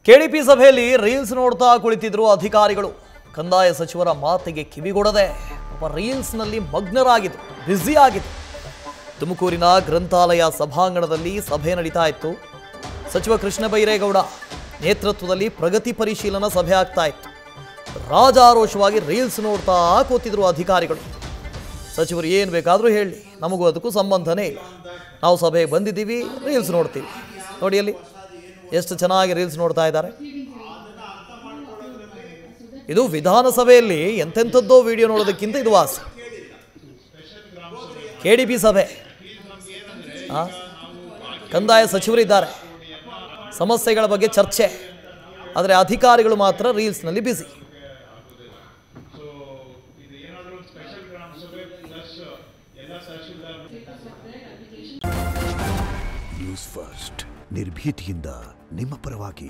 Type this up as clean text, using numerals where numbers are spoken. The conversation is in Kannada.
ಕೆಡಿಪಿ ಸಭೆಯಲ್ಲಿ ರೀಲ್ಸ್ ನೋಡ್ತಾ ಕುಳಿತಿದ್ರು ಅಧಿಕಾರಿಗಳು. ಕಂದಾಯ ಸಚಿವರ ಮಾತಿಗೆ ಕಿವಿಗೊಡದೆ ರೀಲ್ಸ್ನಲ್ಲಿ ಮಗ್ನರಾಗಿದ್ರು, ಬ್ಯುಸಿ ಆಗಿದ್ರು. ತುಮಕೂರಿನ ಗ್ರಂಥಾಲಯ ಸಭಾಂಗಣದಲ್ಲಿ ಸಭೆ ನಡೀತಾ ಇತ್ತು. ಸಚಿವ ಕೃಷ್ಣ ಬೈರೇಗೌಡ ನೇತೃತ್ವದಲ್ಲಿ ಪ್ರಗತಿ ಪರಿಶೀಲನಾ ಸಭೆ ಆಗ್ತಾ ಇತ್ತು. ರಾಜಾರೋಷವಾಗಿ ರೀಲ್ಸ್ ನೋಡ್ತಾ ಕೂತಿದ್ರು ಅಧಿಕಾರಿಗಳು. ಸಚಿವರು ಏನು ಬೇಕಾದರೂ ಹೇಳಿ, ನಮಗೂ ಅದಕ್ಕೂ ಸಂಬಂಧನೇ ಇಲ್ಲ, ನಾವು ಸಭೆಗೆ ಬಂದಿದ್ದೀವಿ, ರೀಲ್ಸ್ ನೋಡ್ತೀವಿ. ನೋಡಿ ಅಲ್ಲಿ ಎಷ್ಟು ಚೆನ್ನಾಗಿ ರೀಲ್ಸ್ ನೋಡ್ತಾ ಇದ್ದಾರೆ. ಇದು ವಿಧಾನಸಭೆಯಲ್ಲಿ ಎಂತೆಂಥದ್ದೋ ವಿಡಿಯೋ ನೋಡೋದಕ್ಕಿಂತ ಇದು ವಾಸ. ಕೆಡಿಪಿ ಸಭೆ, ಕಂದಾಯ ಸಚಿವರಿದ್ದಾರೆ, ಸಮಸ್ಯೆಗಳ ಬಗ್ಗೆ ಚರ್ಚೆ, ಆದರೆ ಅಧಿಕಾರಿಗಳು ಮಾತ್ರ ರೀಲ್ಸ್ನಲ್ಲಿ ಬ್ಯುಸಿ. ನ್ಯೂಸ್ ಫಸ್ಟ್ ನಿರ್ಭೀತಿಯಿಂದ ನಿಮ್ಮ ಪರವಾಗಿ.